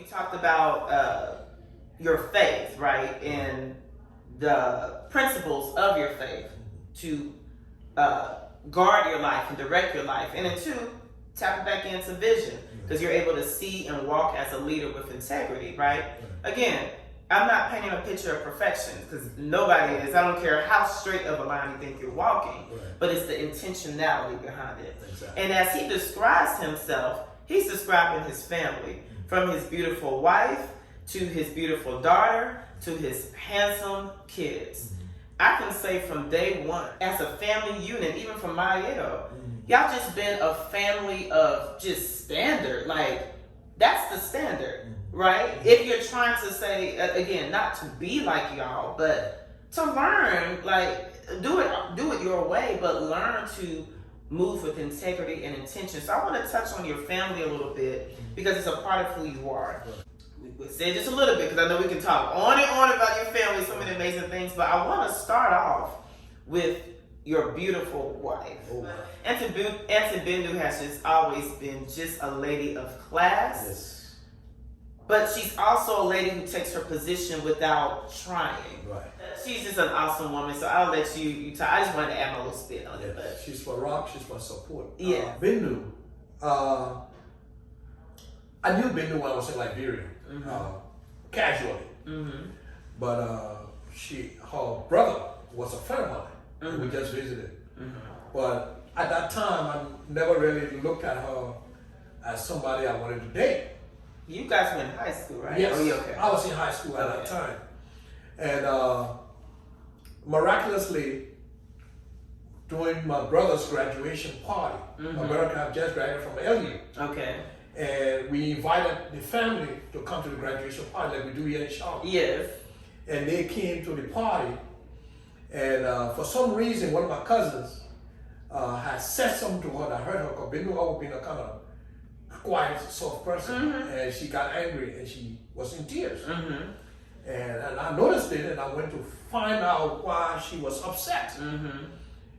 talked about your faith, right? And the principles of your faith to guard your life and direct your life. And then two, tap it back into vision, because you're able to see and walk as a leader with integrity, right? Again, I'm not painting a picture of perfection, because nobody is. I don't care how straight of a line you think you're walking, but it's the intentionality behind it. Exactly. And as he describes himself, he's describing his family, from his beautiful wife to his beautiful daughter to his handsome kids. I can say from day one, as a family unit, even from Mayeto, y'all just been a family of just standard. Like, that's the standard, right? If you're trying to say, again, not to be like y'all, but to learn, like, do it your way, but learn to move with integrity and intention. So I want to touch on your family a little bit, because it's a part of who you are. We said just a little bit, because I know we can talk on and on about your family, so many amazing things, but I want to start off with your beautiful wife. Auntie Bendu has just always been just a lady of class. Yes. But she's also a lady who takes her position without trying. Right. She's just an awesome woman, so I'll let you talk. I just wanted to add my little spin on it. But She's my rock, she's my support. Yeah. Bendu, I knew Bendu when I was in Liberia, casually. But her brother was a friend of mine. We just visited. But at that time, I never really looked at her as somebody I wanted to date. you guys were in high school, right? Yes, Oh, yeah, okay. I was in high school at that time. And miraculously, during my brother's graduation party, my brother had just graduated from LU. Okay. And we invited the family to come to the graduation party like we do here in Charlotte. Yes. And they came to the party, and for some reason, one of my cousins had said something to her that hurt her, because Bendu always been a kind of quiet, soft person, and she got angry and she was in tears. And I noticed it, and I went to find out why she was upset. And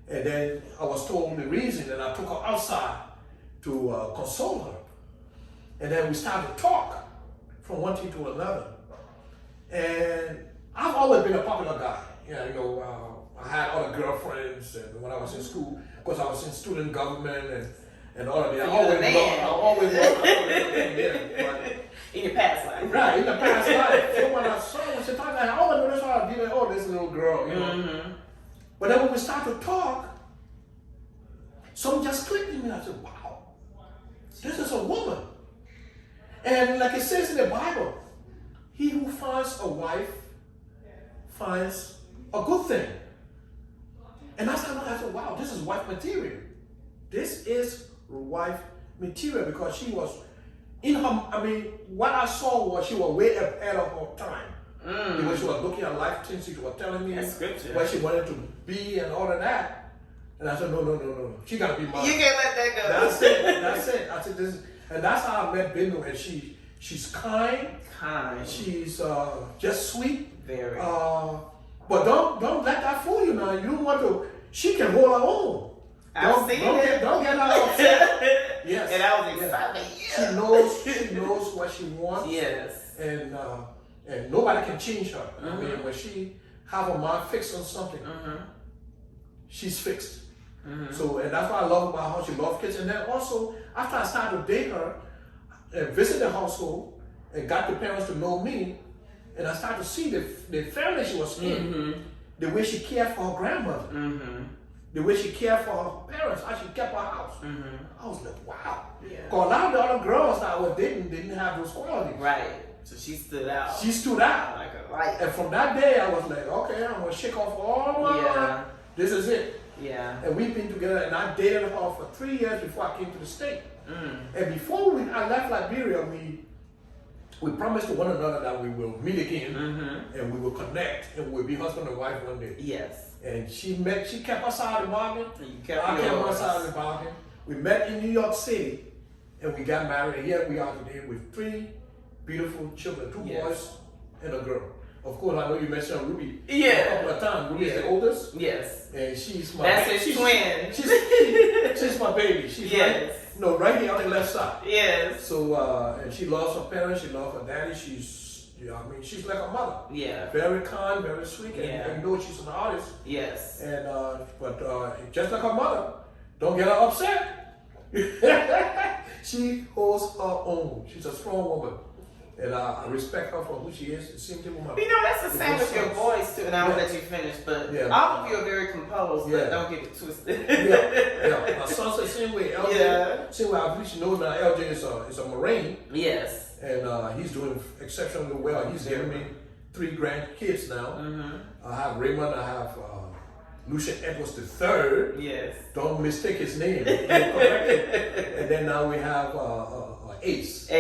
then I was told the reason, and I took her outside to console her. And then we started to talk from one thing to another. And I've always been a popular guy. Yeah, you know, I had other girlfriends, and when I was in school, because I was in student government and all of that. I always loved in your past life. Right, in the past life. So when I saw her, she thought, I always noticed her being, oh, this little girl, you know. But then when we started to talk, something just clicked in me. I said, wow, this is a woman. And like it says in the Bible, he who finds a wife finds a good thing. And that's kind of, I said, wow, this is wife material. This is wife material, because she was in her, I mean, what I saw was she was way ahead of her time. Because she was looking at life things, she was telling me what she wanted to be and all of that. And I said, no. She got to be mine. You can't let that go. That's it. I said, this is, and that's how I met Bendu, and she's kind. She's just sweet. Very. But don't let that fool you now. You want to. She can hold her own. Don't get her upset. Yes. And I was excited. Yeah. She knows what she wants. Yes. And nobody can change her. I mean, when she have her mind fixed on something, she's fixed. So, and that's what I love about her. She loves kids. And then also, after I started to date her and visit the household and got the parents to know me, and I started to see the family she was in, the way she cared for her grandmother, the way she cared for her parents, how she kept her house. I was like, wow. Because a lot of the other girls that I was dating didn't have those qualities. Right. So she stood out. She stood out. Like a light. And from that day, I was like, okay, I'm going to shake off all my this is it. Yeah. And we've been together, and I dated her for 3 years before I came to the state. And before I left Liberia, we promised to one another that we will meet again, and we will connect, and we'll be husband and wife one day. Yes. And she kept us out of the bargain. And you kept I kept us out of the bargain. We met in New York City, and we got married, and here we are today with 3 beautiful children, 2 boys and a girl. Of course, I know you mentioned Ruby a couple of times. Ruby is the oldest. Yes. And she's my That's his twin. She's my baby. She's No, right here on the left side. Yes. So, and she loves her parents, she loves her daddy, she's like a mother. Yeah. Very kind, very sweet, and Yeah. you know she's an artist. Yes. And, but just like her mother, don't get her upset. She holds her own. She's a strong woman. And I respect her for who she is. It seems to be my. You know, that's the same with your boys too, and I'll let you finish, but all of you are very composed, but don't get it twisted. Yeah. My son's the same way. LJ, same way I believe you know now, LJ is a Marine. Yes. And he's doing exceptionally well. He's giving me 3 grandkids now. Mm-hmm. I have Raymond, I have Lucien Edwards Sr. Yes. Don't mistake his name. And then now we have Ace.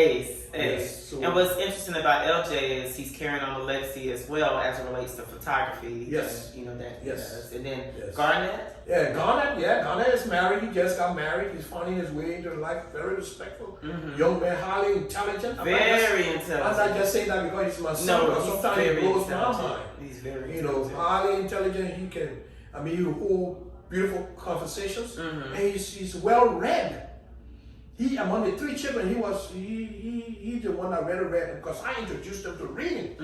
Yes, so, and what's interesting about LJ is he's carrying on the legacy as well as it relates to photography. Yes. And, you know that. He Yes. does. And then Yes. Garnett. Yeah, Garnett is married. He just got married. He's finding his way into life. Very respectful. Mm-hmm. Young man, highly intelligent. Very intelligent. I'm not just saying that because he's my son. No, but sometimes it blows my mind. He's very intelligent. Highly intelligent. He can. He hold beautiful conversations. Mm-hmm. And he's well read. Among the 3 children, he's the one that read because I introduced them to reading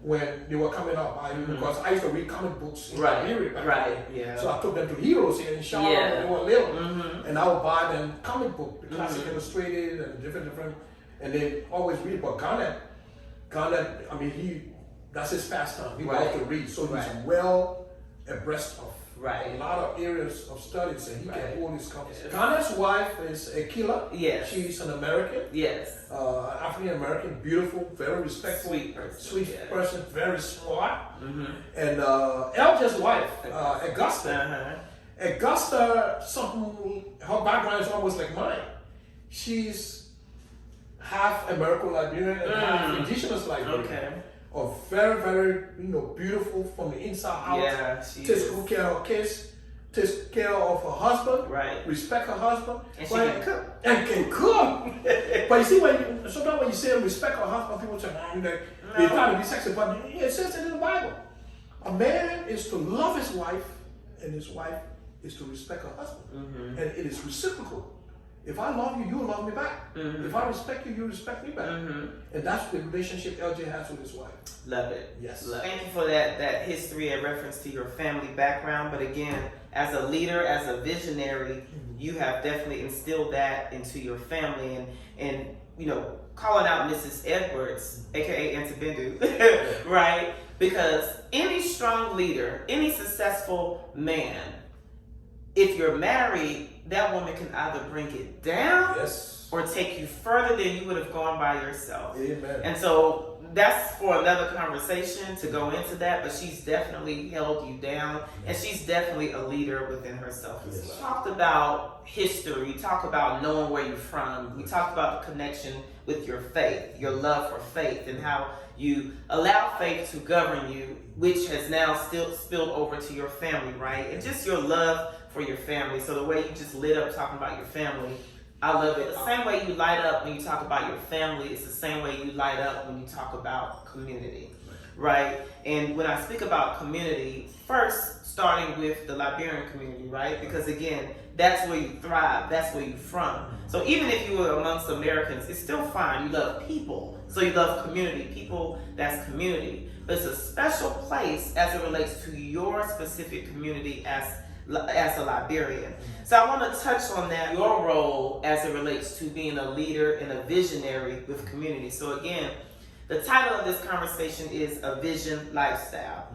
when they were coming up. Because I used to read comic books in Liberia. Right. Yeah. So I took them to Heroes here in Charlotte when they were little, and I would buy them comic book, the Classic Illustrated and different, and they always read. But Garnett, that's his pastime. He loves to read, so he's well abreast of a lot of areas of studies, and he can hold his conversation. Garnett's wife is Akila. Yes. She's an American. Yes. African American, beautiful, very respectful, sweet person, very smart. And LJ's wife, Augusta. Augusta, her background is almost like mine. She's half American Liberian and half indigenous Liberian. Okay. Very, very, beautiful from the inside out. Yeah, she takes good care of her kids, takes care of her husband, respect her husband. And she can cook. And can cook. But you see, sometimes when you say respect her husband, people say, they try to be sexy, but it says it in the Bible. A man is to love his wife, and his wife is to respect her husband. And it is reciprocal. If I love you, you'll love me back. If I respect you, you respect me back. And that's the relationship LJ has with his wife. Love it. Yes. Thank you for that history and reference to your family background. But again, as a leader, as a visionary, you have definitely instilled that into your family. And calling out Mrs. Edwards, aka Auntie Bendu, right? Because any strong leader, any successful man, if you're married, that woman can either bring it down or take you further than you would have gone by yourself. Amen. And so that's for another conversation to go into that, but she's definitely held you down, and she's definitely a leader within herself as well. We talked about history, we talked about knowing where you're from, we talked about the connection with your faith, your love for faith, and how you allow faith to govern you, which has now still spilled over to your family, right? And just your love for your family. So the way you just lit up talking about your family, I love it. The same way you light up when you talk about your family, it's the same way you light up when you talk about community, right? And when I speak about community, first starting with the Liberian community, right? Because again, that's where you thrive, that's where you're from. So even if you were amongst Americans, it's still fine. You love people, so you love community. People, that's community. But it's a special place as it relates to your specific community as a Liberian. So I want to touch on that, your role as it relates to being a leader and a visionary with community. So again, the title of this conversation is A Vision Lifestyle.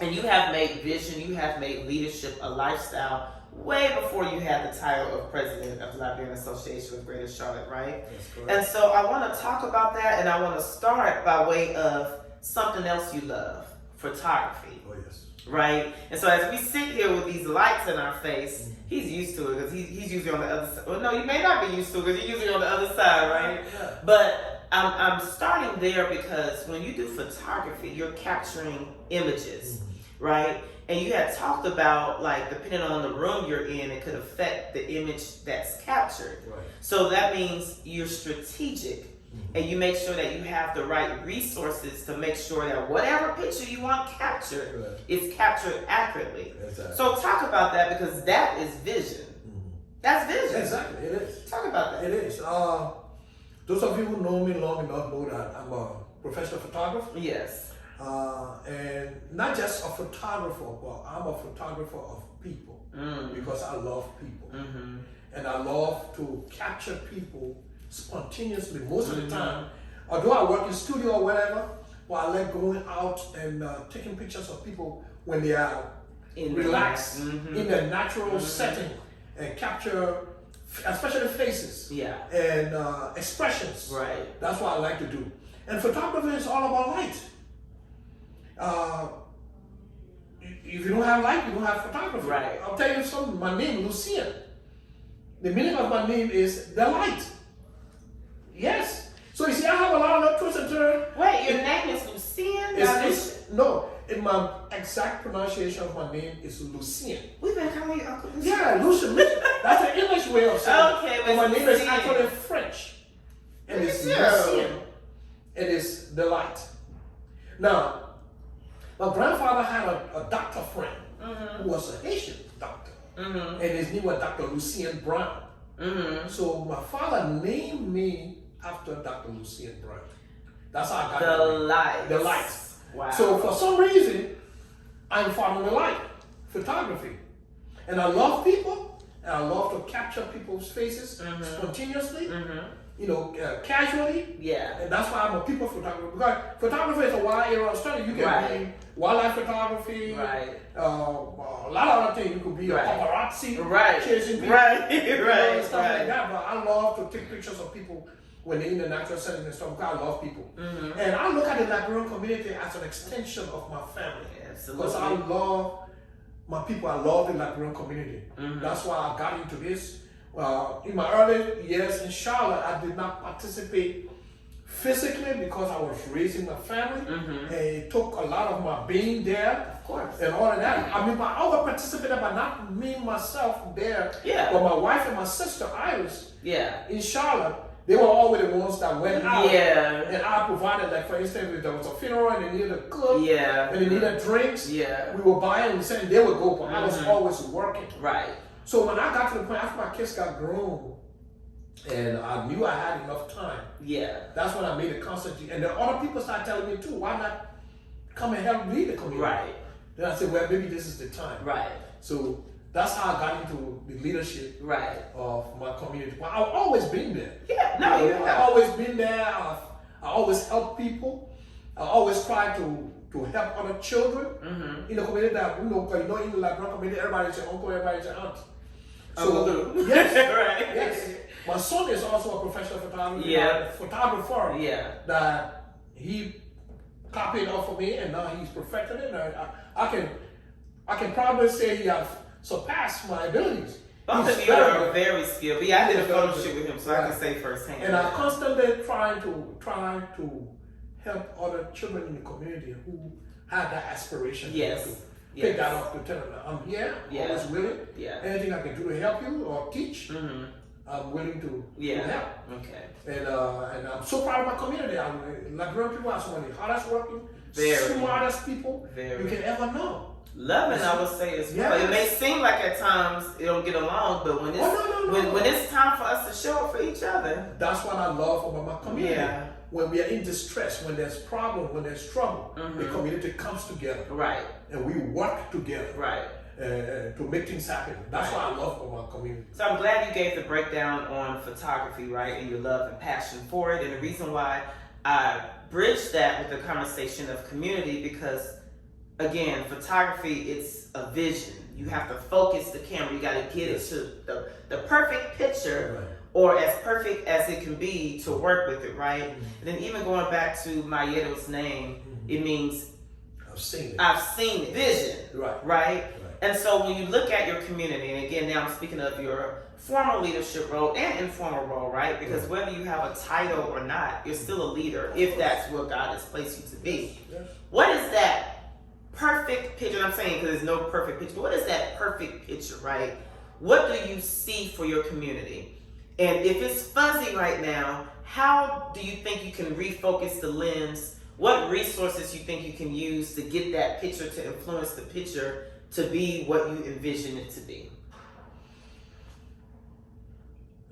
And you have made vision, you have made leadership a lifestyle way before you had the title of president of the Liberian Association of Greater Charlotte, right? That's correct. And so I want to talk about that, and I want to start by way of something else you love, photography. Oh, yes. Right? And so as we sit here with these lights in our face, he's used to it because he's usually on the other side. Well, no, you may not be used to it because he's usually on the other side, right? Yeah. But I'm starting there because when you do photography, you're capturing images, right? And you had talked about, like, depending on the room you're in, it could affect the image that's captured. Right. So that means you're strategic. And you make sure that you have the right resources to make sure that whatever picture you want captured is captured accurately. Exactly. So talk about that, because that is vision. That's vision. Exactly, it is. Talk about that. It is. Those of you who know me long enough know that I'm a professional photographer. Yes. And not just a photographer, but I'm a photographer of people because I love people. And I love to capture people spontaneously most of the time. Although I work in studio or whatever, but I like going out and taking pictures of people when they are relaxed in a natural setting and capture especially faces and expressions. Right. That's what I like to do. And photography is all about light. If you don't have light, you don't have photography. Right. I'll tell you something. My name, Lucien. The meaning of my name is the light. Yes. So you see, I have a lot of twists and turns. Wait, your name is Lucien? No, in my exact pronunciation of my name is Lucien. We've been calling you Uncle Lucien. Yeah, Lucien. That's the English way of saying it. Okay, but my name is Lucien. actually French. And it's Lucien. Lucien. It is the light. Now, my grandfather had a doctor friend who was a Haitian doctor. And his name was Dr. Lucien Brown. So my father named me after Dr. Lucien Brown. That's how I got The light. The light. Wow. So for some reason, I'm following the light, photography. And I love people, and I love to capture people's faces spontaneously, casually. Yeah. And that's why I'm a people photographer. Because photography is a wide area of study. You can be wildlife photography, a lot of other things. You could be a paparazzi, chasing people, stuff like that. But I love to take pictures of people when they're in the natural setting and stuff. Because I love people, and I look at the Liberian community as an extension of my family. Absolutely. Because I love my people. I love the Liberian community. That's why I got into this. In my early years in Charlotte, I did not participate physically because I was raising my family, and it took a lot of my being there, of course, and all of that. I mean, I would participate, but not me myself there. Yeah. But my wife and my sister Iris, yeah, in Charlotte, they were always the ones that went out. Yeah. And I provided, like for instance, if there was a funeral and they needed a cook, yeah, and they needed drinks, yeah, we would buy and send. They would go, but I was always working. Right. So when I got to the point after my kids got grown, and I knew I had enough time, that's when I made a constant. And then other people started telling me too, why not come and help lead the community? Right. Then I said, well, maybe this is the time. Right. So that's how I got into the leadership of my community. Well, I've always been there. Yeah, no, you have. I've always been there. I always help people. I always try to help other children in the community that, in the Liberian community, everybody's your uncle, everybody's your aunt. So, yes, yes. My son is also a professional photographer. That he copied off of me, and now he's perfected it. And I can probably say he has surpassed my abilities. Both of you are very skilled. Yeah, I did a photo shoot with him, so I can say firsthand. And I'm constantly trying to help other children in the community who have that aspiration. Pick that up to tell them I'm here, always willing. Anything I can do to help you or teach, I'm willing to help. Okay. And I'm so proud of my community. Liberian people are some of the hardest working, smartest people you can ever know. Loving, I would say as well. It may seem like at times it don't get along, but when it's when it's time for us to show up for each other, that's what I love about my community. When we are in distress, when there's problem, when there's trouble, the community comes together. Right. And we work together. Right. To make things happen. That's what I love about my community. So I'm glad you gave the breakdown on photography, right, and your love and passion for it. And the reason why I bridged that with the conversation of community, because again, photography, it's a vision. You have to focus the camera. You got to get it to the perfect picture, or as perfect as it can be to work with it, right? And then even going back to Mayeto's name, it means I've seen it. Vision, right? And so when you look at your community, and again, now I'm speaking of your formal leadership role and informal role, right? Because whether you have a title or not, you're still a leader if that's where God has placed you to be. What is that perfect picture? I'm saying because there's no perfect picture, but what is that perfect picture, right? What do you see for your community? And if it's fuzzy right now, how do you think you can refocus the lens? What resources you think you can use to get that picture to influence the picture to be what you envision it to be?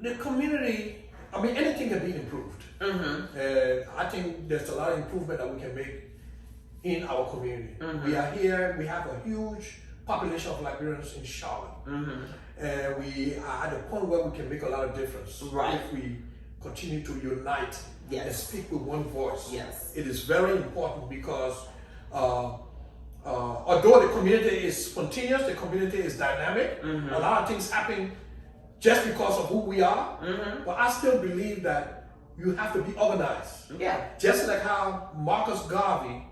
the community, I mean, anything can be improved. I think there's a lot of improvement that we can make in our community. We are here, we have a huge population of Liberians in Charlotte. And we are at a point where we can make a lot of difference if we continue to unite and speak with one voice. It is very important because although the community is spontaneous, the community is dynamic, a lot of things happen just because of who we are, but I still believe that you have to be organized. Just like how Marcus Garvey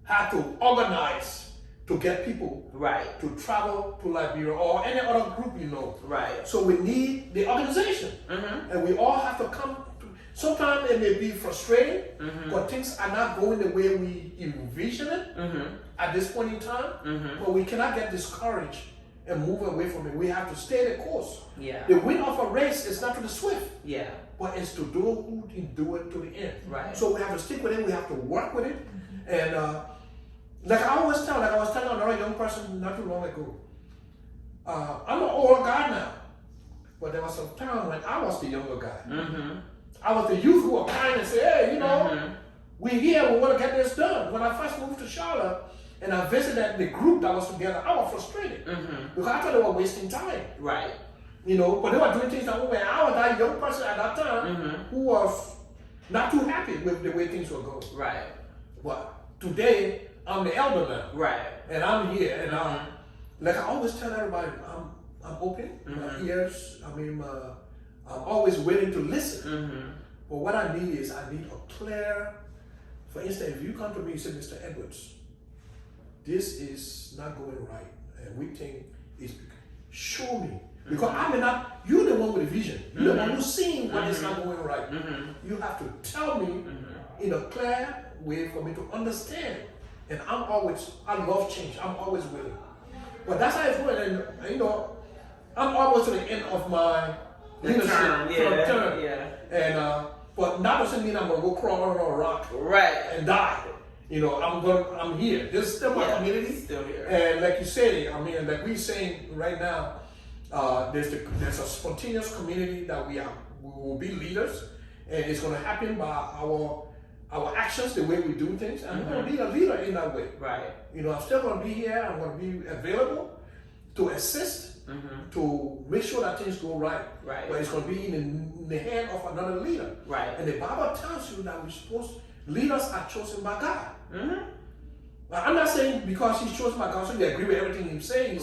had to organize to get people to travel to Liberia or any other group, you know. So we need the organization, and we all have to come. Sometimes it may be frustrating, but things are not going the way we envision it at this point in time. But we cannot get discouraged and move away from it. We have to stay the course. The win of a race is not to the swift, but it's to do who do it to the end. So we have to stick with it. We have to work with it, and like I always tell, like I was telling another young person not too long ago. I'm an old guy now, but there was some time when I was the younger guy. I was the youth who were crying and say, hey, you know, we're here, we want to get this done. When I first moved to Charlotte and I visited the group that was together, I was frustrated because I thought they were wasting time. You know, but they were doing things that way. I was that young person at that time who was not too happy with the way things were going. But today, I'm the elder now. And I'm here. And like I always tell everybody, I'm open, my ears, I'm always willing to listen. But what I need is I need a clear, for instance, if you come to me and say, Mr. Edwards, this is not going right, and we think it's, show me. Because I may not, you're the one with the vision. You're the one who's seeing what is not going right. You have to tell me in a clear way for me to understand. And I love change. I'm always willing. But that's how it's going. And you know, I'm almost to the end of my leadership term. And but that doesn't mean I'm gonna go crawl on a rock and die. You know, I'm here. This is still my community. Still here. And like you said, like we're saying right now, there's a spontaneous community that we will be leaders, and it's gonna happen by our actions, the way we do things, and we're gonna be a leader in that way. You know, I'm still gonna be here. I'm gonna be available to assist, to make sure that things go right. But it's gonna be in the hand of another leader. And the Bible tells you that leaders are chosen by God. I'm not saying because he's chosen by God, so you agree with everything he's saying.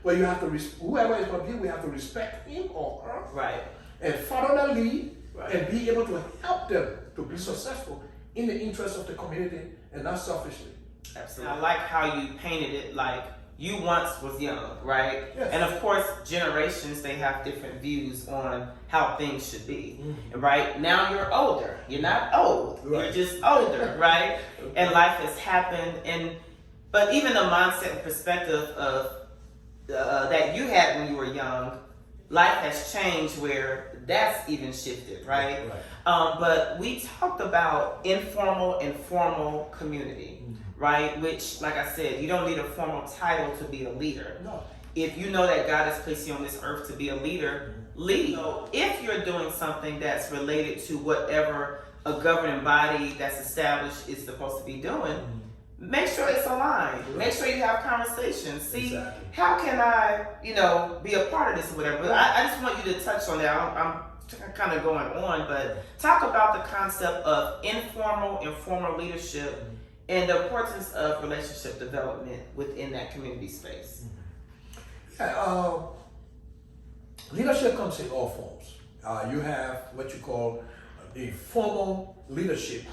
But you have to whoever is gonna be, we have to respect him or her. And follow their lead and be able to help them to be successful in the interest of the community and not selfishly. Absolutely. I like how you painted it like you once was young, right? And of course, generations, they have different views on how things should be, right? Now you're older. You're not old. You're just older, right? And life has happened. But even the mindset and perspective of that you had when you were young, life has changed where that's even shifted, right? But we talked about informal and formal community, right? Which, like I said, you don't need a formal title to be a leader. If you know that God has placed you on this earth to be a leader, lead. So if you're doing something that's related to whatever a governing body that's established is supposed to be doing, make sure it's aligned. Make sure you have conversations. See, how can I, be a part of this or whatever. But I just want you to touch on that. I'm kind of going on, but talk about the concept of informal and formal leadership and the importance of relationship development within that community space. Leadership comes in all forms. You have what you call the formal leadership,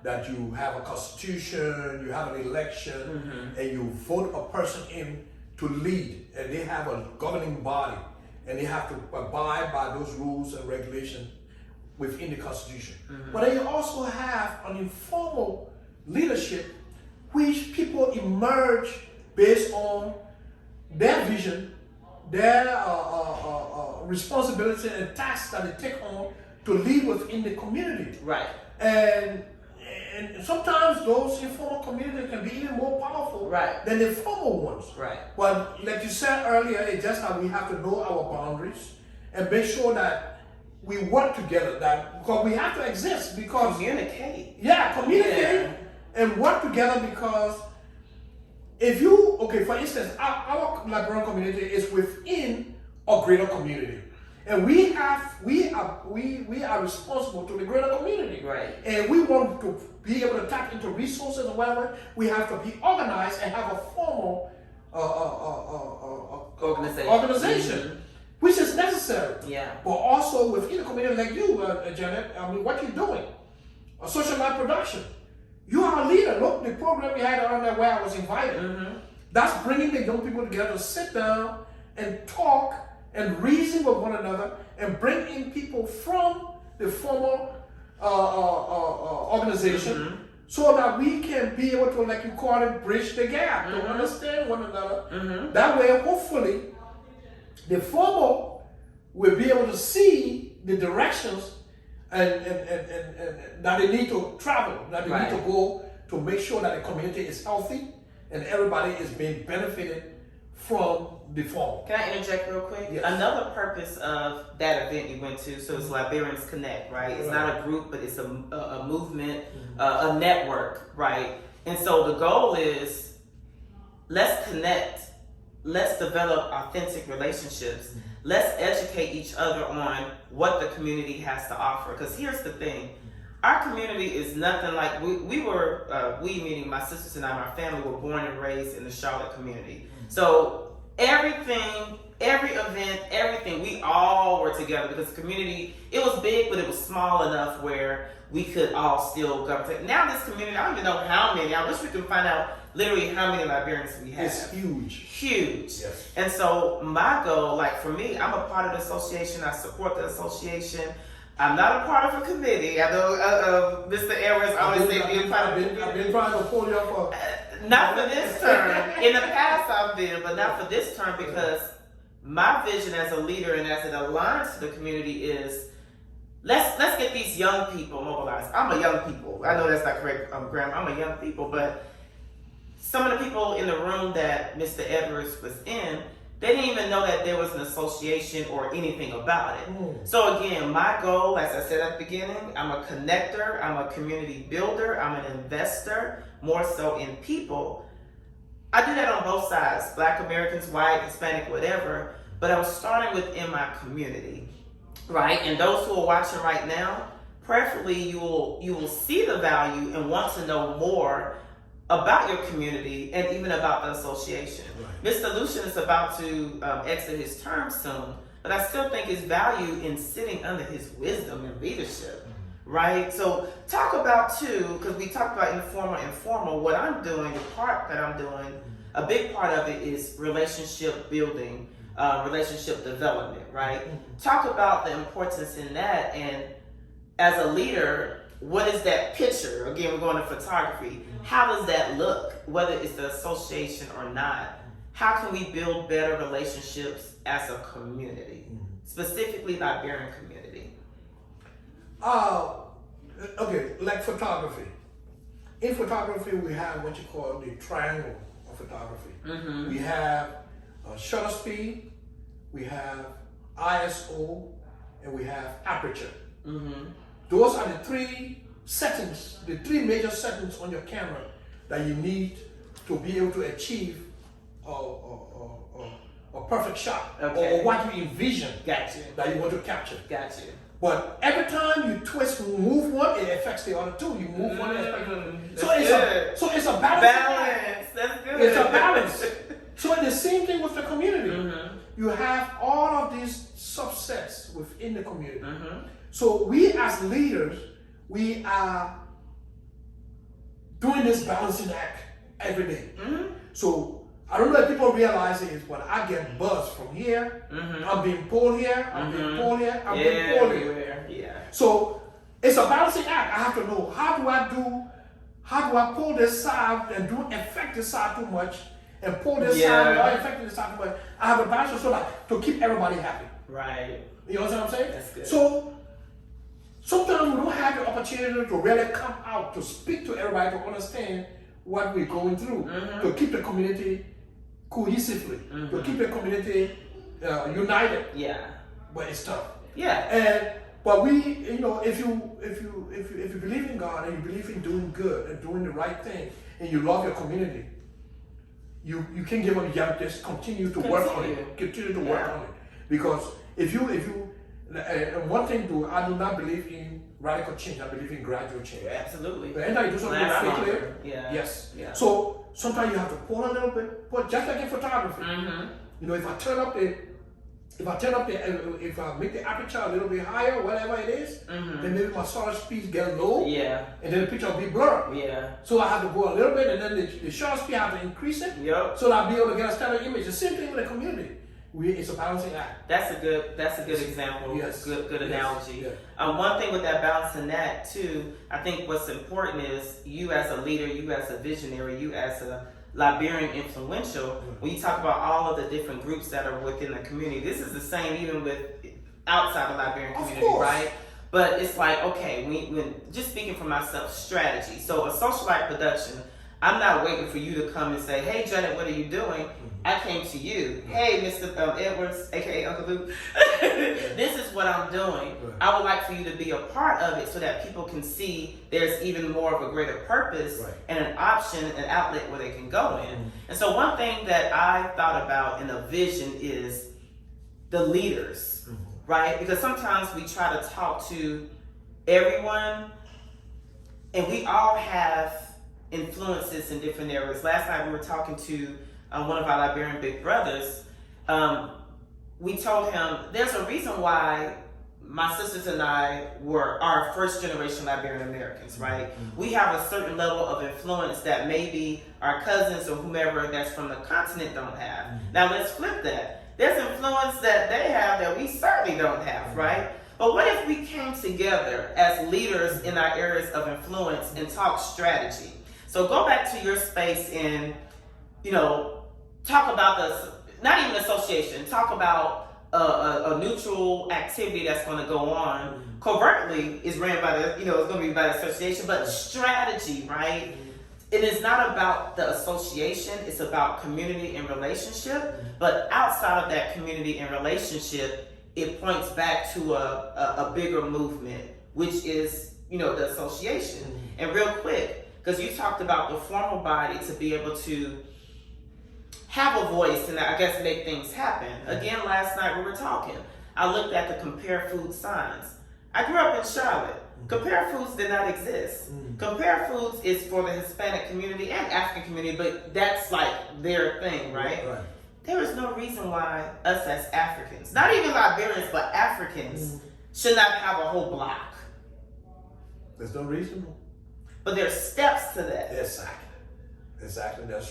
that you have a constitution, you have an election, and you vote a person in to lead, and they have a governing body, and they have to abide by those rules and regulations within the constitution. But then you also have an informal leadership, which people emerge based on their vision, their responsibility and tasks that they take on to lead within the community. And sometimes those informal communities can be even more powerful than the formal ones. But like you said earlier, it's just that we have to know our boundaries, and make sure that we work together. That because we have to exist because communicate. Yeah, communicate and work together because if you for instance, our Liberian community is within a greater community. And we are responsible to the greater community. Right. And we want to be able to tap into resources and whatever. We have to be organized and have a formal organization, which is necessary. Yeah. But also within a community like you, Janet, I mean, what you're doing, a social life production. You are a leader. Look, the program we had on there where I was invited. That's bringing the young people together to sit down and talk and reason with one another and bring in people from the former organization so that we can be able to, like you call it, bridge the gap, to understand one another. That way, hopefully, the former will be able to see the directions and that they need to travel, that they need to go to make sure that the community is healthy and everybody is being benefited from the form. Can I interject real quick? Yes. Another purpose of that event you went to, so it's Liberians Connect, right? It's not a group, but it's a movement, a network, right? And so the goal is, let's connect, let's develop authentic relationships, let's educate each other on what the community has to offer. Because here's the thing, our community is nothing like, we meaning my sisters and I, my family, were born and raised in the Charlotte community. So everything, every event, everything, we all were together because the community, it was big, but it was small enough where we could all still go. Now this community, I don't even know how many. I wish we could find out literally how many Liberians we have. It's huge. Huge. Yes. And so my goal, like for me, I'm a part of the association. I support the association. I'm not a part of a committee. I know Mr. Edwards always say being part of a committee. I've been trying to pull you up for... Not for this term. In the past I've been, but not for this term because my vision as a leader and as it aligns to the community is let's get these young people mobilized. I'm a young people. I know that's not correct grammar. I'm a young people, but some of the people in the room that Mr. Edwards was in, they didn't even know that there was an association or anything about it. So again, my goal, as I said at the beginning, I'm a connector, I'm a community builder, I'm an investor, more so in people. I do that on both sides, Black Americans, white, Hispanic, whatever, but I'm starting within my community, right? And those who are watching right now, prayerfully you will see the value and want to know more about your community and even about the association. Right. Mr. Lucien is about to exit his term soon, but I still think his value in sitting under his wisdom and leadership, right? So talk about too, because we talked about informal, what I'm doing, the part that I'm doing, a big part of it is relationship building, relationship development, right? Talk about the importance in that, and as a leader, what is that picture? Again, we're going to photography. How does that look, whether it's the association or not? How can we build better relationships as a community, specifically Liberian community? Okay, like photography. In photography, we have what you call the triangle of photography. We have shutter speed, we have ISO, and we have aperture. Those are the three settings, the three major settings on your camera that you need to be able to achieve a perfect shot, or what you envision that you want to capture. But every time you twist, move one, it affects the other two. You move one, it affects the so it's a balance. That's good. It's a balance. So the same thing with the community. You have all of these subsets within the community. So we as leaders, we are doing this balancing act every day. So I don't know if people realize it, but I get buzzed from here. I'm being pulled here. I'm being pulled here. I'm being pulled here. So it's a balancing act. I have to know how do I pull this side and don't affect this side too much, and pull this side without affecting this side too much. I have a balance so that to keep everybody happy. Right. You know what I'm saying? That's good. So sometimes we don't have the opportunity to really come out to speak to everybody to understand what we're going through, to keep the community cohesively, to keep the community united. but it's tough. Yeah. But we, if you believe in God and you believe in doing good and doing the right thing and you love your community, you can give up. You have to just continue to work on it. Continue to work on it, because if you one thing I do not believe in radical change. I believe in gradual change. Yeah, absolutely. But anytime you do something radically, yes. So sometimes you have to pull a little bit, but just like in photography, if I turn up if I make the aperture a little bit higher, whatever it is, then maybe my shutter speed get low, and then the picture will be blurred. So I have to go a little bit, and then the shutter speed I have to increase it, so that I'll be able to get a standard image. The same thing with the community. It's a balancing act. That's a good example. Yes. Good analogy. Yes. One thing with that balancing act too, I think what's important is you as a leader, you as a visionary, you as a Liberian influential, when you talk about all of the different groups that are within the community, this is the same even with outside the Liberian community, right? But it's like, okay, when just speaking for myself, strategy. So a socialite production, I'm not waiting for you to come and say, hey Janet, what are you doing? I came to you. Hey, Mr. Edwards, aka Uncle Luke, this is what I'm doing. I would like for you to be a part of it so that people can see there's even more of a greater purpose and an option, an outlet where they can go in. And so one thing that I thought about in a vision is the leaders, right? Because sometimes we try to talk to everyone and we all have influences in different areas. Last night we were talking to one of our Liberian big brothers. We told him there's a reason why my sisters and I are first generation Liberian Americans, right? We have a certain level of influence that maybe our cousins or whomever that's from the continent don't have. Now let's flip that. There's influence that they have that we certainly don't have, right? But what if we came together as leaders in our areas of influence and talk strategy? So go back to your space and, talk about not even association, talk about a neutral activity that's going to go on. Covertly is ran by it's going to be by the association, but strategy, right? It is not about the association, it's about community and relationship. But outside of that community and relationship, it points back to a bigger movement, which is, the association. And real quick, because you talked about the formal body to be able to have a voice and I guess make things happen. Again, last night we were talking. I looked at the Compare Foods signs. I grew up in Charlotte. Compare Foods did not exist. Compare Foods is for the Hispanic community and African community, but that's like their thing, right? There is no reason why us as Africans, not even Liberians, but Africans, should not have a whole block. There's no reason. But there's steps to that. Exactly. There's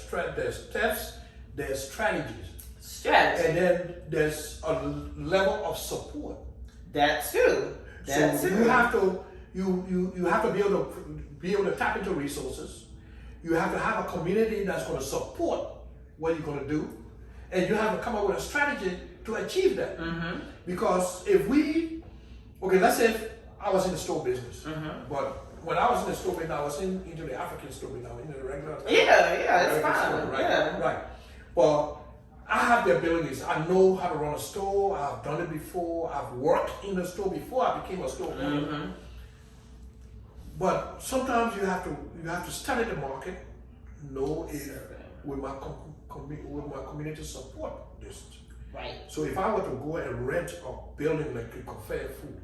steps, there's strategies. Strategy. And then there's a level of support. That too. So you have to be able to tap into resources. You have to have a community that's going to support what you're going to do. And you have to come up with a strategy to achieve that. Because let's say if I was in the store business, but when I was in the store business, I was into the African store business, into the regular. It's fine. Right. But I have the abilities. I know how to run a store. I've done it before. I've worked in the store before I became a store owner. But sometimes you have to study the market, know if with my community support this. Right. So if I were to go and rent a building like a Compare Food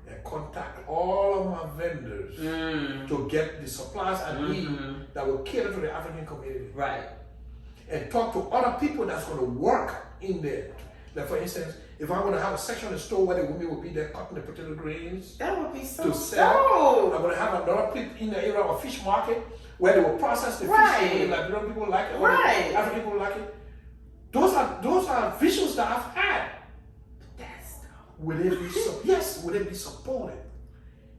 and contact all of my vendors to get the supplies I need that will cater to the African community. Right. And talk to other people that's going to work in there. Like for instance, if I'm going to have a section of the store where the women will be there cutting the potato grains that would be so to sell. I'm going to have another place in the area of a fish market where they will process the fish. Like people like it, African people like it. Those are visions that I've had. That's dope. Will it be supported?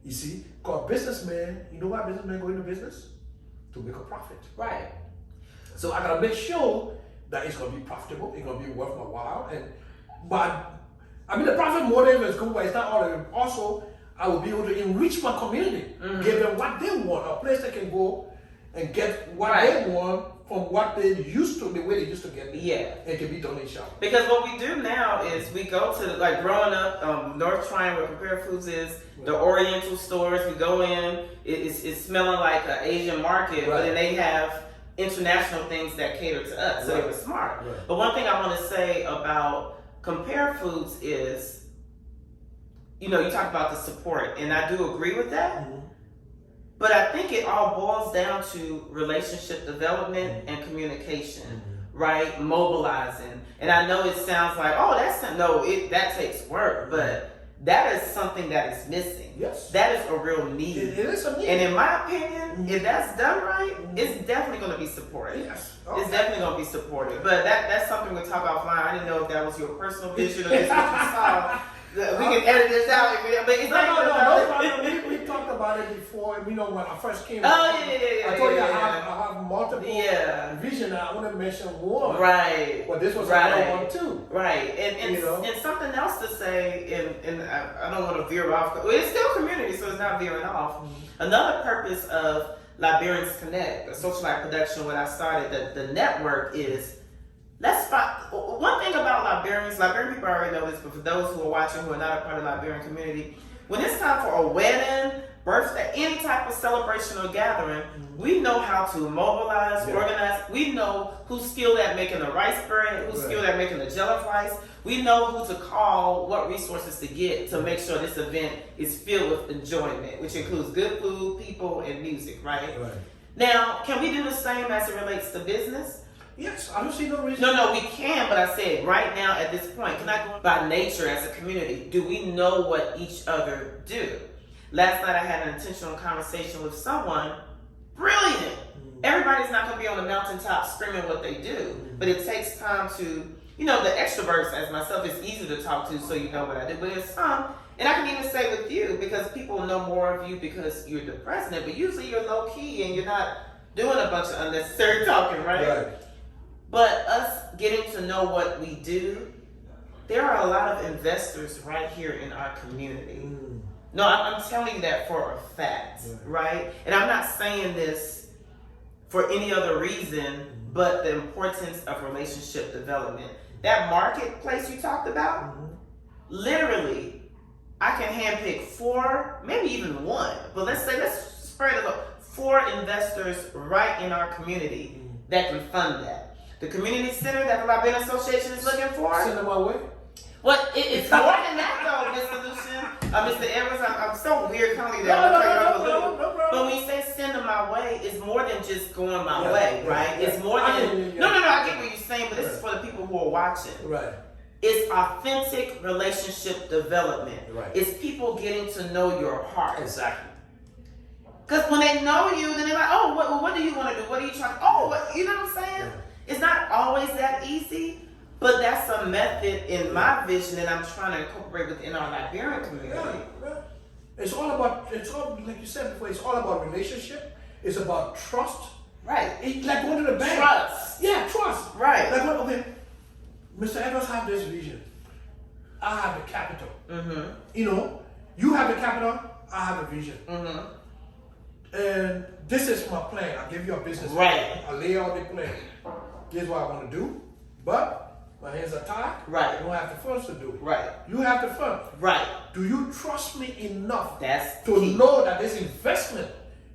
You see, because businessmen, you know why businessmen go into business? To make a profit. Right. So I gotta make sure that it's gonna be profitable, it's gonna be worth my while, the profit motive is good, but it's not all of it. Also, I will be able to enrich my community, give them what they want, a place they can go and get what they want from what they used to, the way they used to get it. Yeah. It can be done in shop. Because what we do now is we go to, like growing up, North Tryon where Prepared Foods is, the Oriental stores, we go in, it's smelling like an Asian market, but then they have international things that cater to us, so they were smart. Right. But one thing I want to say about Prepared Foods is, you know, you talk about the support, and I do agree with that. Mm-hmm. But I think it all boils down to relationship development and communication, right? Mobilizing. And I know it sounds like, oh, that takes work, but that is something that is missing. Yes. That is a real need. It is a need. And in my opinion, if that's done right, it's definitely going to be supported. Yes. It's definitely going to be supported. But that's something we'll talk offline. I didn't know if that was your personal vision or just what you saw. We can edit this out, but it's no. We talked about it before. You know, when I first came. I told you I have multiple vision. I want to mention one. Right. But this was another one too. Right. And something else to say, and I don't want to veer off. Well, it's still community, so it's not veering off. Another purpose of Liberians Connect, a social life production, when I started the network is. Let's find one thing about Liberian people already know this, but for those who are watching who are not a part of the Liberian community, when it's time for a wedding, birthday, any type of celebration or gathering, we know how to mobilize, organize. We know who's skilled at making the rice bread, who's skilled at making the jollof rice. We know who to call, what resources to get to make sure this event is filled with enjoyment, which includes good food, people, and music, right? Now, can we do the same as it relates to business? Yes, I don't see no reason. No, we can, but I said right now at this point, can I go by nature as a community? Do we know what each other do? Last night I had an intentional conversation with someone brilliant. Everybody's not going to be on the mountaintop screaming what they do, but it takes time to, you know, the extroverts as myself, it's easy to talk to, so you know what I do, but there's some, and I can even say with you, because people know more of you because you're the president, but usually you're low key and you're not doing a bunch of unnecessary talking, right? But us getting to know what we do, there are a lot of investors right here in our community. No, I'm telling you that for a fact, right? And I'm not saying this for any other reason but the importance of relationship development. That marketplace you talked about, literally, I can handpick 4, maybe even 1, but let's spread it up. 4 investors right in our community that can fund that. The community center that the Liberian Association is looking for. Send them my way. Well, it's more than that though, Mr. Lucien. Mr. Edwards, I'm so weird calling you that. No. But when you say send them my way, it's more than just going my way, right? It's more than no. I get what you're saying, but this is for the people who are watching. Right. It's authentic relationship development. Right. It's people getting to know your heart. Exactly. Because when they know you, then they're like, oh, what do you want to do? What are you trying? You know what I'm saying? It's not always that easy, but that's a method in my vision that I'm trying to incorporate within our Liberian community. It's all like you said before, it's all about relationship. It's about trust. Right. It's like going to the bank. Trust. Yeah, trust. Right. Like, okay, Mr. Edwards have this vision. I have the capital. You know, you have the capital, I have a vision. And this is my plan. I give you a business plan. I lay out the plan. Here's what I want to do, but my hands are tied. Right. You don't have the funds to do it. Right. You have the funds. Right. Do you trust me enough to know that this investment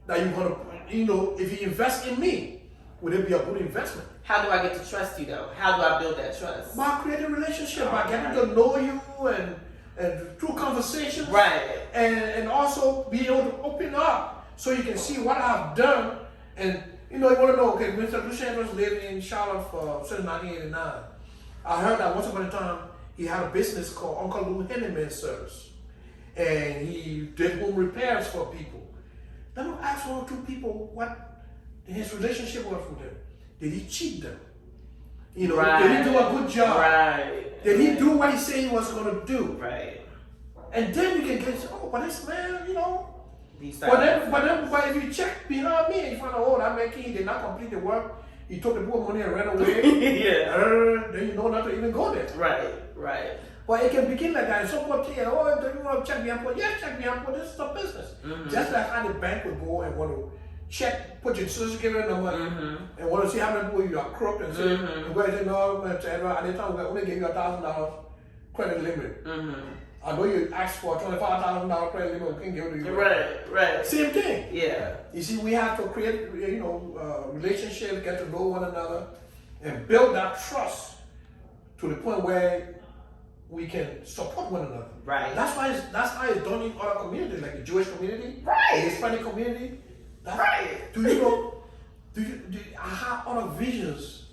that you're gonna, you know, if you invest in me, would it be a good investment? How do I get to trust you though? How do I build that trust? By creating a relationship, by getting to know you and through conversations. Right. And also be able to open up so you can see what I've done. And you know, you want to know, okay, Mr. Lucien Edwards lived in Charlotte since 1989. I heard that once upon a time he had a business called Uncle Lou Handyman Service. And he did home repairs for people. Then I asked 1 or 2 people what his relationship was with them. Did he cheat them? You know, did he do a good job? Right. Did he do what he said he was going to do? Right. And then you can get, but this man, you know, but if you check behind me and you find out, that man, he did not complete the work, he took the poor money and ran away, then you know not to even go there. Right. But it can begin like that. Someone tell you, do you want to check the input? Yes, check the input. This is a business. Just like how the bank would go and want to put your social security number, and want to see how many people you are crooked and say, and go and say, no, Mr. Edward, at the time we only give you $1,000 credit limit. I know you asked for $25,000 credit limit, we can give it to you. Right. Same thing. Yeah. You see, we have to create, relationships, get to know one another, and build that trust to the point where we can support one another. Right. That's how it's done in other communities, like the Jewish community, Right. the Hispanic community. Right. Do you know? I have other visions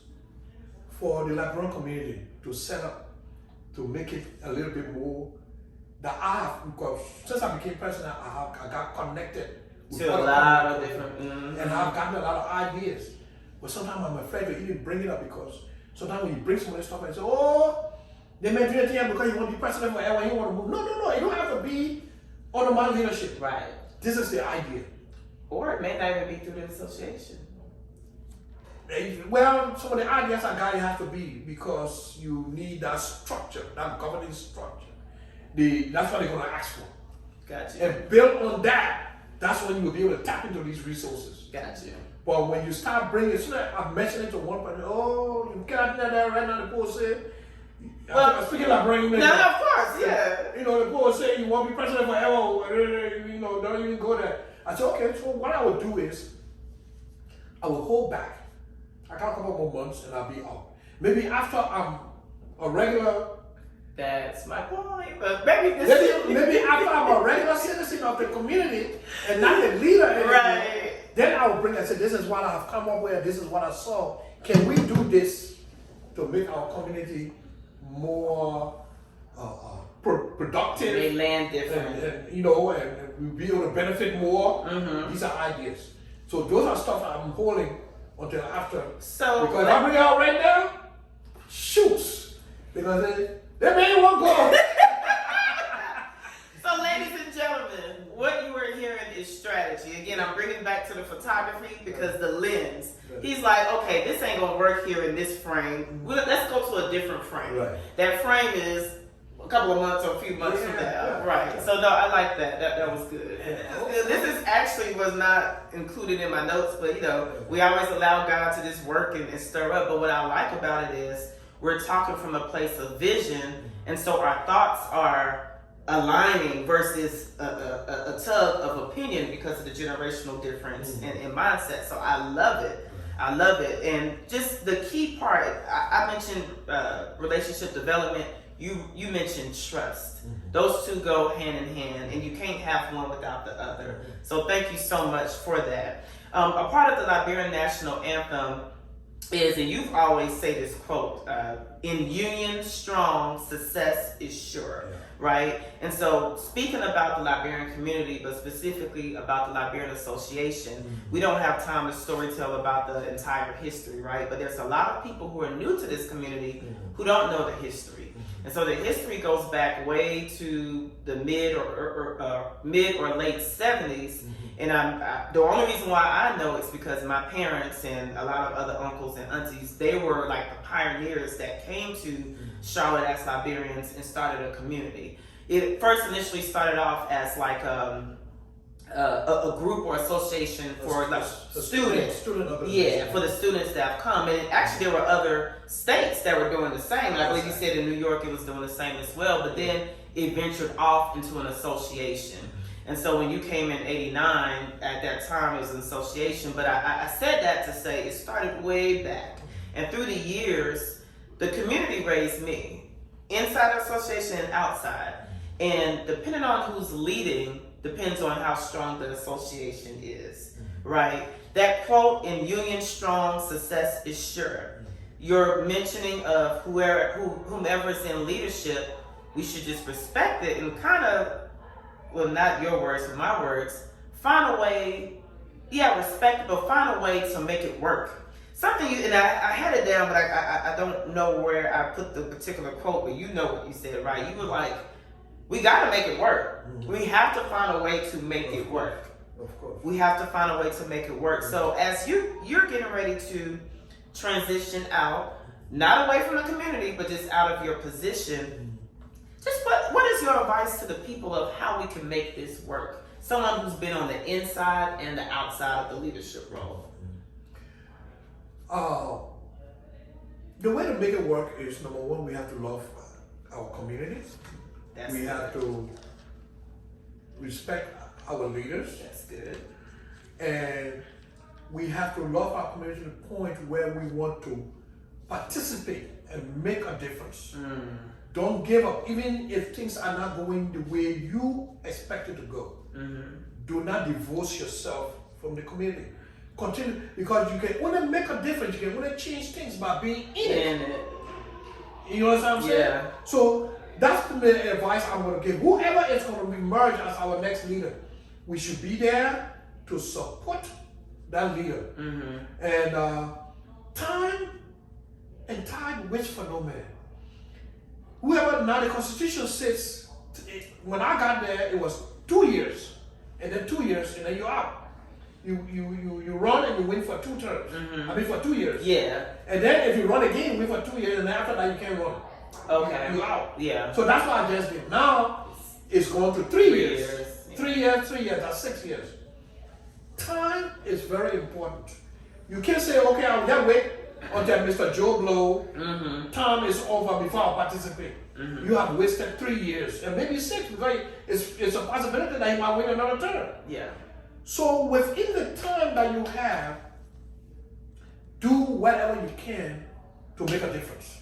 for the Liberian community to set up, to make it a little bit more. That I have, because since I became president, I got connected with to a lot of different, and I've gotten a lot of ideas. But sometimes I'm afraid to even bring it up, because sometimes when you bring some of this stuff and say, oh, they may do anything because you want to be president forever, you want to move. No, you don't have to be under my leadership. Right. This is the idea. Or it may not even be through the association. Well, some of the ideas I got, you have to be, because you need that structure, that governing structure. That's what they're going to ask for. Gotcha. And build on that, that's when you'll be able to tap into these resources. Gotcha. But when you start bringing, so I'm mentioning to one person, oh, you cannot do that right now, the poor say. Well, speaking of bringing no, of course, yeah. The poor say, you want to be president forever, don't even go there. I said, okay, so what I would do is, I will hold back. I got a couple more months and I'll be out. Maybe after I'm a regular. That's my point. But maybe after I'm a regular citizen of the community and not the leader anymore, right. Then I will bring and say, this is what I have come up with, this is what I saw. Can we do this to make our community more productive? They land different. And we'll be able to benefit more. These are ideas. So those are stuff I'm holding until after. So because if I bring it out right now, shoots. Because they may won't go. So ladies and gentlemen, what you were hearing is strategy. Again, I'm bringing back to the photography because the lens. He's like, okay, this ain't gonna work here in this frame. Let's go to a different frame. Right. That frame is a couple of months or a few months from now. Yeah. Right. So no, I like that. That was good. This is actually was not included in my notes, but we always allow God to just work and stir up. But what I like about it is we're talking from a place of vision, and so our thoughts are aligning versus a tug of opinion because of the generational difference in mindset. So I love it. And just the key part, I mentioned relationship development. You mentioned trust. Those two go hand in hand, and you can't have one without the other. So thank you so much for that. A part of the Liberian National Anthem is, and you've always say this quote, in union strong, success is sure, right? And so speaking about the Liberian community, but specifically about the Liberian Association, we don't have time to storytell about the entire history, right? But there's a lot of people who are new to this community who don't know the history. And so the history goes back way to the mid or late 70s. And the only reason why I know it's because my parents and a lot of other uncles and aunties, they were like the pioneers that came to Charlotte as Liberians and started a community. It first initially started off as like a group or association for like students. For the students that have come. And actually there were other states that were doing the same. And I believe you said in New York it was doing the same as well. But then it ventured off into an association. And so when you came in 89, at that time it was an association. But I said that to say it started way back. And through the years, the community raised me. Inside the association and outside. And depending on who's leading, depends on how strong the association is, right? That quote, in union strong, success is sure. Your mentioning of whomever's in leadership, we should just respect it and kind of, well, not your words, but my words, find a way, respect it, but find a way to make it work. Something and I had it down, but I don't know where I put the particular quote, but you know what you said, right? You were like, we got to make it work. We have to find a way to make it work. Of course. We have to find a way to make it work. So as you're getting ready to transition out, not away from the community, but just out of your position, just what is your advice to the people of how we can make this work? someone who's been on the inside and the outside of the leadership role? The way to make it work is, number one, we have to love our communities. We have to respect our leaders. That's good. And we have to love our community to the point where we want to participate and make a difference. Don't give up, even if things are not going the way you expect it to go. Do not divorce yourself from the community. Continue, because you can only make a difference, you can only change things by being in it. You know what I'm saying? Yeah. So that's the advice I'm going to give. Whoever is going to emerge as our next leader, we should be there to support that leader. And time and tide waits for no man. Whoever, now the Constitution says, when I got there, it was 2 years, and then 2 years, and then you're out. You run and you win for 2 terms. I mean for 2 years. Yeah. And then if you run again, you win for 2 years, and after that you can't run. Okay. You're out. Yeah. So that's what I just did. Now it's going to 3 years. Yeah. 3 years, 3 years, that's 6 years. Time is very important. You can't say, okay, I'll just wait until Mr. Joe Blow, time is over before I participate. You have wasted 3 years, and maybe 6, because it's a possibility that he might win another term. Yeah. So within the time that you have, do whatever you can to make a difference,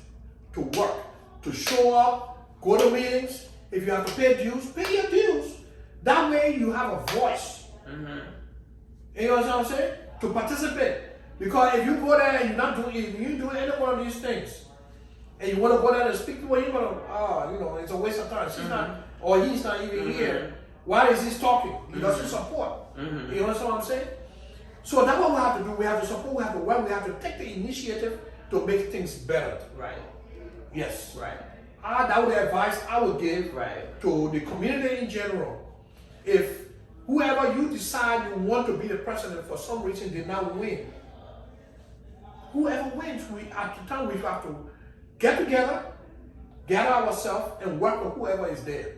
to work, to show up, go to meetings. If you have to pay dues, pay your dues. That way you have a voice. You know what I'm saying? To participate. Because if you go there and you're not doing any one of these things, and you want to go there and speak to her, you're gonna, it's a waste of time. She's not, or he's not even here. Why is he talking? He doesn't support. You understand what I'm saying? So that's what we have to do. We have to support, we have to work, we have to take the initiative to make things better. Right. Yes. Right. That would be the advice I would give to the community in general. If whoever you decide you want to be the president for some reason did not win, whoever wins, at the time we have to get together, gather ourselves, and work with whoever is there.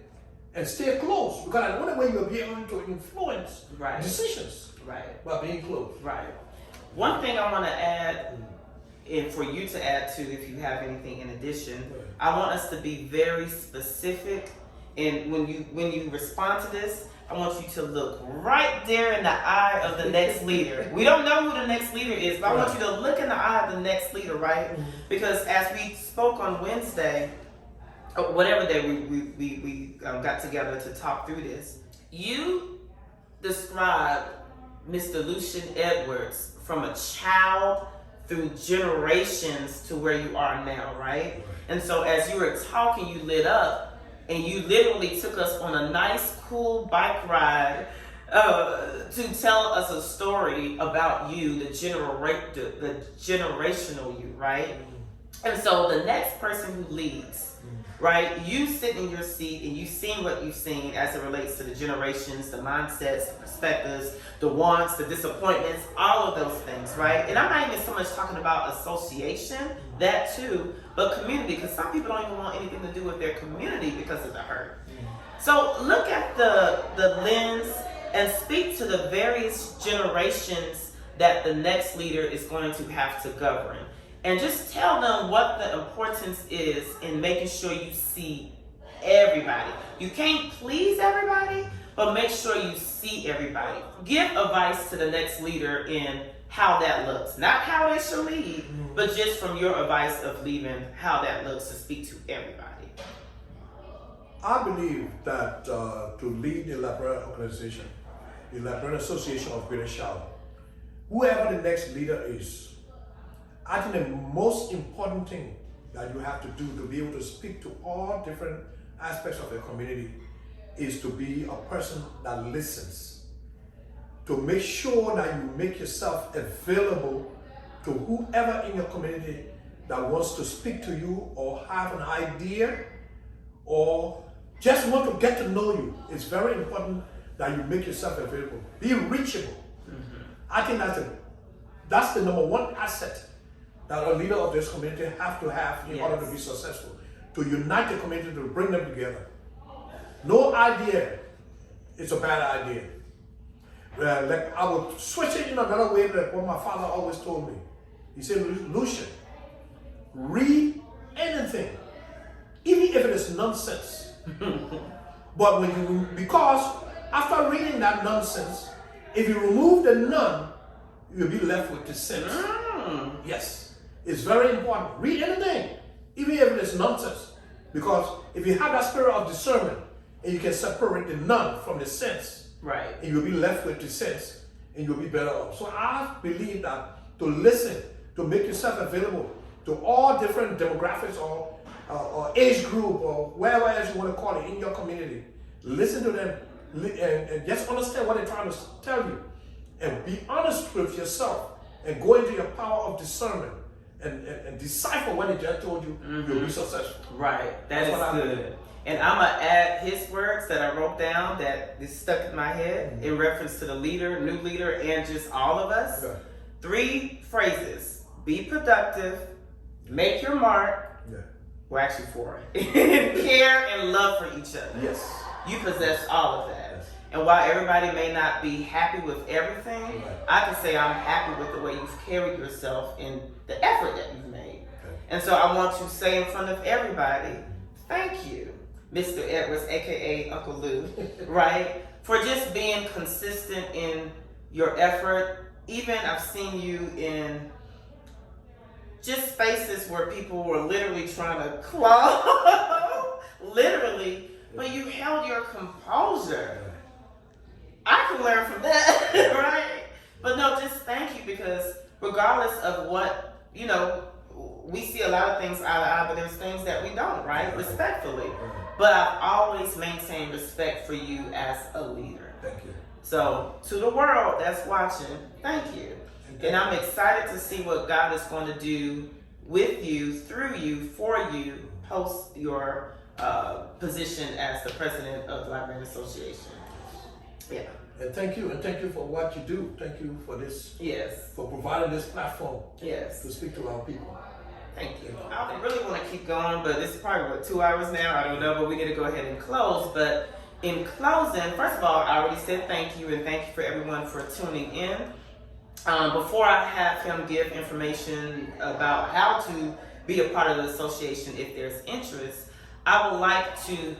And stay close, because the only way you'll be able to influence decisions by being close. Right. One thing I want to add, and for you to add to, if you have anything in addition, I want us to be very specific. And when you respond to this, I want you to look right there in the eye of the next leader. We don't know who the next leader is, but I want you to look in the eye of the next leader, right? Because as we spoke on Wednesday, whatever day we got together to talk through this, you described Mr. Lucien Edwards from a child through generations to where you are now, right? And so as you were talking, you lit up, and you literally took us on a nice, cool bike ride to tell us a story about you, the generational you, right? And so the next person who leads, right? You sit in your seat and you've seen what you've seen as it relates to the generations, the mindsets, the perspectives, the wants, the disappointments, all of those things, right? And I'm not even so much talking about association, that too, but community, because some people don't even want anything to do with their community because of the hurt. So look at the lens and speak to the various generations that the next leader is going to have to govern. And just tell them what the importance is in making sure you see everybody. You can't please everybody, but make sure you see everybody. Give advice to the next leader in how that looks. Not how they should lead, but just from your advice of leaving, how that looks to speak to everybody. I believe that to lead the Liberian organization, the Liberian Association of Greater Charlotte, whoever the next leader is, I think the most important thing that you have to do to be able to speak to all different aspects of the community is to be a person that listens. To make sure that you make yourself available to whoever in your community that wants to speak to you or have an idea or just want to get to know you. It's very important that you make yourself available. Be reachable. I think that's the number one asset that a leader of this community have to have in order to be successful. To unite the community, to bring them together. No idea it's a bad idea. Like I would switch it in another way, like what my father always told me. He said, Lucien, read anything, even if it is nonsense. But because after reading that nonsense, if you remove the none, you'll be left with the sense. Yes, it's very important. Read anything, even if it is nonsense. Because if you have that spirit of discernment, and you can separate the none from the sense, right, and you'll be left with the sense, and you'll be better off. So I believe that to listen, to make yourself available to all different demographics or age group or wherever else you want to call it in your community, listen to them and just understand what they're trying to tell you, and be honest with yourself and go into your power of discernment and decipher what they just told you. You'll be successful. Right, that is good. And I'm going to add his words that I wrote down that is stuck in my head in reference to the leader, new leader, and just all of us. Okay. 3 phrases. Be productive, make your mark, well actually 4, care and love for each other. Yes. You possess all of that. Yes. And while everybody may not be happy with everything, Right. I can say I'm happy with the way you've carried yourself and the effort that you've made. Okay. And so I want to say in front of everybody, thank you, Mr. Edwards, aka Uncle Lou, right? For just being consistent in your effort. Even I've seen you in just spaces where people were literally trying to claw, literally, but you held your composure. I can learn from that, right? But no, just thank you, because regardless of what, we see a lot of things eye to eye, but there's things that we don't, right? Respectfully. But I've always maintained respect for you as a leader. Thank you. So, to the world that's watching, thank you. And I'm excited to see what God is going to do with you, through you, for you, post your position as the president of the Liberian Association. Yeah. And thank you for what you do. Thank you for this. Yes. For providing this platform. Yes. To speak to our people. Thank you. I really want to keep going, but this is probably 2 hours now. I don't know, but we need to go ahead and close. But in closing, first of all, I already said thank you, and thank you for everyone for tuning in. Before I have him give information about how to be a part of the association if there's interest, I would like to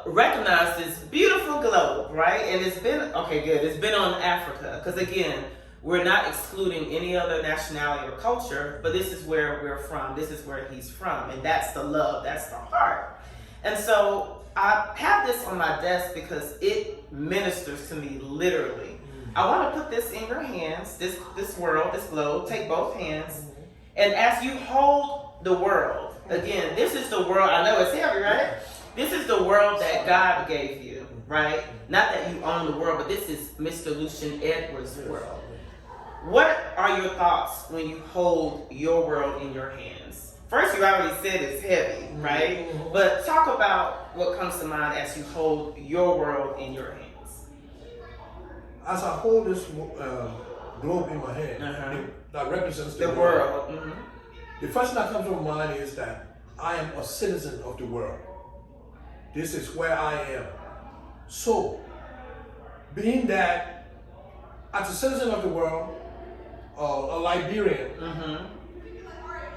recognize this beautiful globe, right? And it's been, okay, good. It's been on Africa, because again, we're not excluding any other nationality or culture, but this is where we're from. This is where he's from, and that's the love, that's the heart. And so I have this on my desk because it ministers to me literally. I want to put this in your hands, this world, this globe. Take both hands, and as you hold the world, again, this is the world. I know it's heavy, right? This is the world that God gave you, right? Not that you own the world, but this is Mr. Lucien Edwards' world. What are your thoughts when you hold your world in your hands? First, you already said it's heavy, right? But talk about what comes to mind as you hold your world in your hands. As I hold this globe in my hand, that represents the world. The first thing that comes to mind is that I am a citizen of the world. This is where I am. So, being that as a citizen of the world, a Liberian,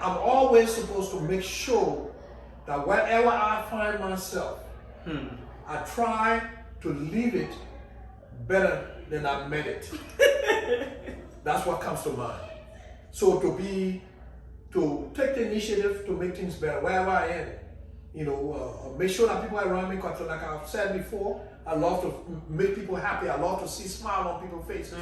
I'm always supposed to make sure that wherever I find myself, I try to leave it better than I met it. That's what comes to mind. So to take the initiative to make things better wherever I am, make sure that people around me, because like I've said before, I love to make people happy. I love to see smile on people's faces.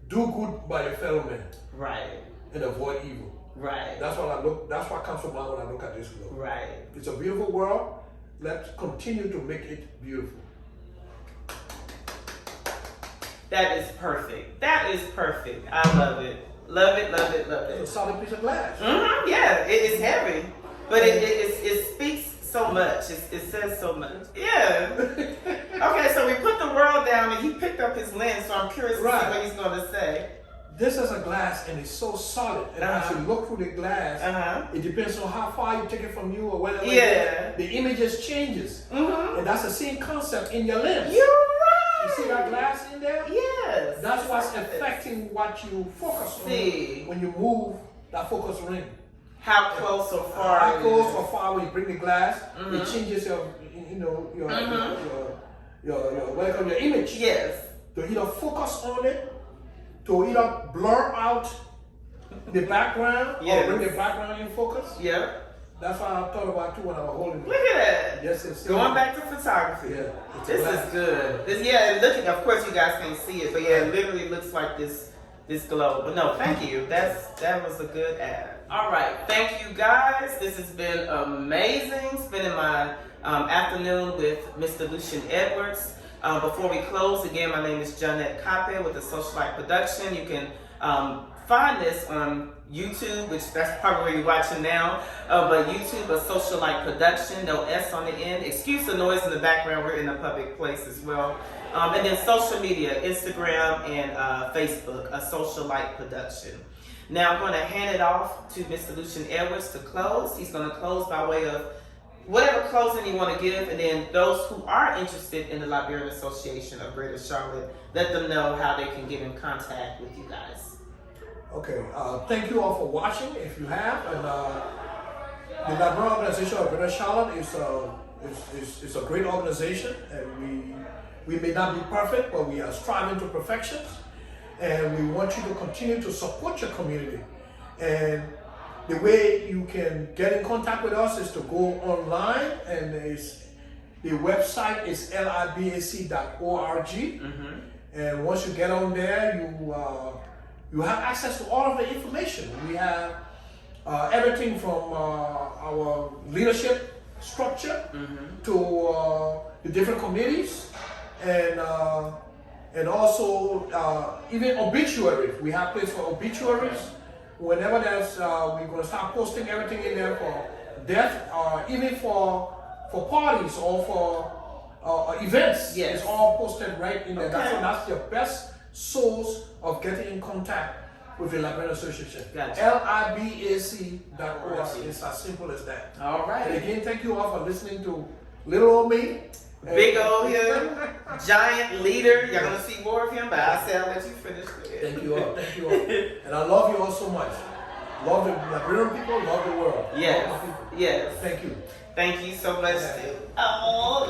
Do good by your fellow man. Right. And avoid evil. Right. That's what comes to mind when I look at this globe. Right. It's a beautiful world. Let's continue to make it beautiful. That is perfect. That is perfect. I love it. Love it, love it, love it. It's a solid piece of glass. Yeah, it's heavy, but it speaks so much. It says so much. Yeah. Okay, so we put the world down, and he picked up his lens. So I'm curious to see what he's going to say. This is a glass, and it's so solid. And as you look through the glass, it depends on how far you take it from you or whatever. The image just changes. And that's the same concept in your lens. You're right. You see that glass in there? Yes. That's what's affecting what you focus on when you move that focus ring. How close or far? How close or far when you bring the glass, it changes your your image. Yes. To either focus on it, to either blur out the background or bring the background in focus. Yeah. That's what I thought about too when I was holding it. Look at that. Yes, it's going back to photography. Yeah. This is good. Looking, of course you guys can't see it, but yeah, it literally looks like this globe. But no, thank you. That was a good ad. All right, thank you guys. This has been amazing. Spending my afternoon with Mr. Lucien Edwards. Before we close, again, my name is Jeanette Coppe with the Socialite Production. You can find this on YouTube, which that's probably where you're watching now. But YouTube, a Socialite Production, no S on the end. Excuse the noise in the background. We're in a public place as well. And then social media, Instagram and Facebook, a Socialite Production. Now I'm going to hand it off to Mr. Lucien Edwards to close. He's going to close by way of whatever closing you want to give, and then those who are interested in the Liberian Association of Greater Charlotte, let them know how they can get in contact with you guys. Okay, thank you all for watching, if you have. And the Liberian Organization of Greater Charlotte is a great organization, and we may not be perfect, but we are striving to perfection. And we want you to continue to support your community. And the way you can get in contact with us is to go online, and the website is libac.org. And once you get on there, you have access to all of the information. We have everything from our leadership structure to the different committees, and also even obituaries. We have place for obituaries. Whenever there's, we're going to start posting everything in there for death, or even for parties or for events. Yes. It's all posted right in there. Okay. So that's your best source of getting in contact with the Liberian Association. Gotcha. libac.org. It's as simple as that. All right. And again, thank you all for listening to little old me. Big old him, giant leader. Y'all gonna see more of him, but I said I'll let you finish with it. Thank you all. Thank you all. And I love you all so much. Love the Liberian people, love the world. Yes. Love the people. Yes. Thank you. Thank you so much. Oh.